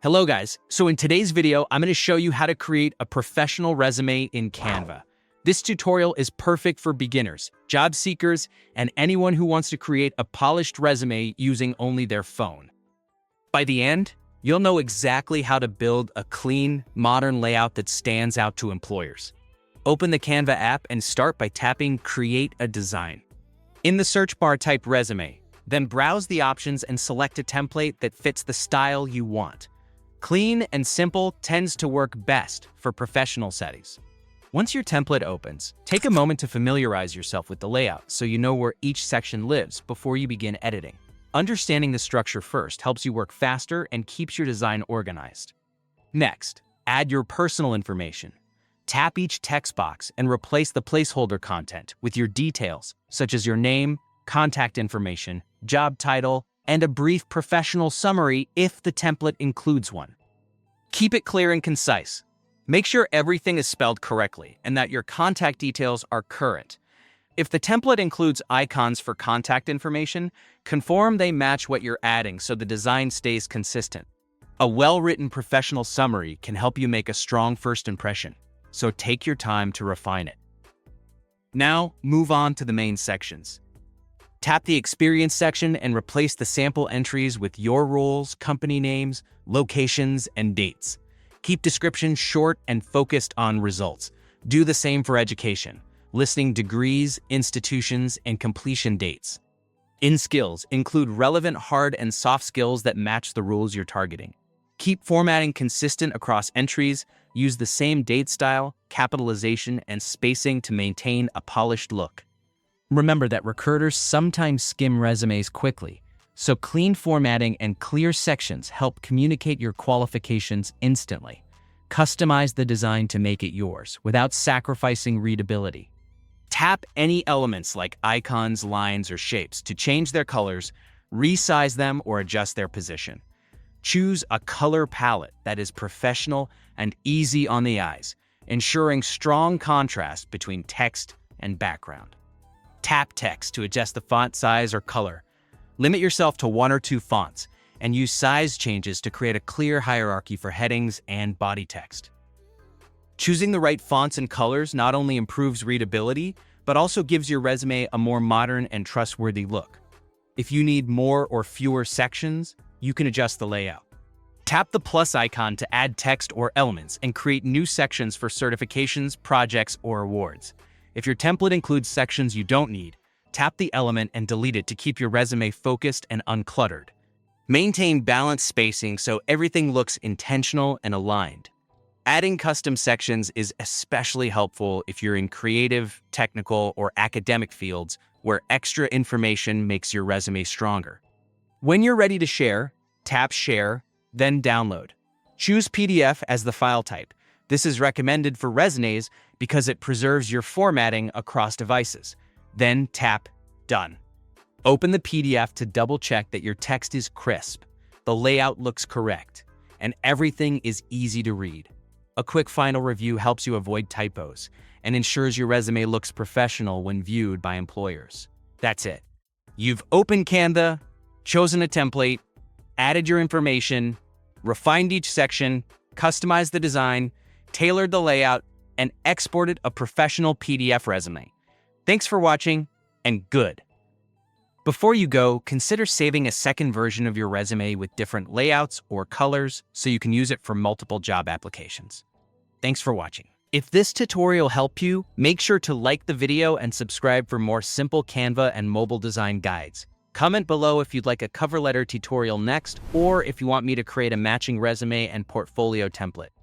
Hello guys, so in today's video, I'm going to show you how to create a professional resume in Canva. This tutorial is perfect for beginners, job seekers, and anyone who wants to create a polished resume using only their phone. By the end, you'll know exactly how to build a clean, modern layout that stands out to employers. Open the Canva app and start by tapping Create a Design. In the search bar, type Resume, then browse the options and select a template that fits the style you want. Clean and simple tends to work best for professional settings. Once your template opens, take a moment to familiarize yourself with the layout so you know where each section lives before you begin editing. Understanding the structure first helps you work faster and keeps your design organized. Next, add your personal information. Tap each text box and replace the placeholder content with your details, such as your name, contact information, job title, and a brief professional summary if the template includes one. Keep it clear and concise. Make sure everything is spelled correctly and that your contact details are current. If the template includes icons for contact information, confirm they match what you're adding so the design stays consistent. A well-written professional summary can help you make a strong first impression, so take your time to refine it. Now, move on to the main sections. Tap the Experience section and replace the sample entries with your roles, company names, locations, and dates. Keep descriptions short and focused on results. Do the same for education, listing degrees, institutions, and completion dates. In skills, include relevant hard and soft skills that match the roles you're targeting. Keep formatting consistent across entries. Use the same date style, capitalization, and spacing to maintain a polished look. Remember that recruiters sometimes skim resumes quickly, so clean formatting and clear sections help communicate your qualifications instantly. Customize the design to make it yours without sacrificing readability. Tap any elements like icons, lines, or shapes to change their colors, resize them, or adjust their position. Choose a color palette that is professional and easy on the eyes, ensuring strong contrast between text and background. Tap text to adjust the font size or color. Limit yourself to 1 or 2 fonts, and use size changes to create a clear hierarchy for headings and body text. Choosing the right fonts and colors not only improves readability, but also gives your resume a more modern and trustworthy look. If you need more or fewer sections, you can adjust the layout. Tap the plus icon to add text or elements and create new sections for certifications, projects, or awards. If your template includes sections you don't need, tap the element and delete it to keep your resume focused and uncluttered. Maintain balanced spacing so everything looks intentional and aligned. Adding custom sections is especially helpful if you're in creative, technical, or academic fields where extra information makes your resume stronger. When you're ready to share, tap Share, then Download. Choose PDF as the file type. This is recommended for resumes because it preserves your formatting across devices. Then tap Done. Open the PDF to double-check that your text is crisp, the layout looks correct, and everything is easy to read. A quick final review helps you avoid typos and ensures your resume looks professional when viewed by employers. That's it. You've opened Canva, chosen a template, added your information, refined each section, customized the design, tailored the layout, and exported a professional PDF resume. Thanks for watching, and good. Before you go, consider saving a second version of your resume with different layouts or colors so you can use it for multiple job applications. Thanks for watching. If this tutorial helped you, make sure to like the video and subscribe for more simple Canva and mobile design guides. Comment below if you'd like a cover letter tutorial next, or if you want me to create a matching resume and portfolio template.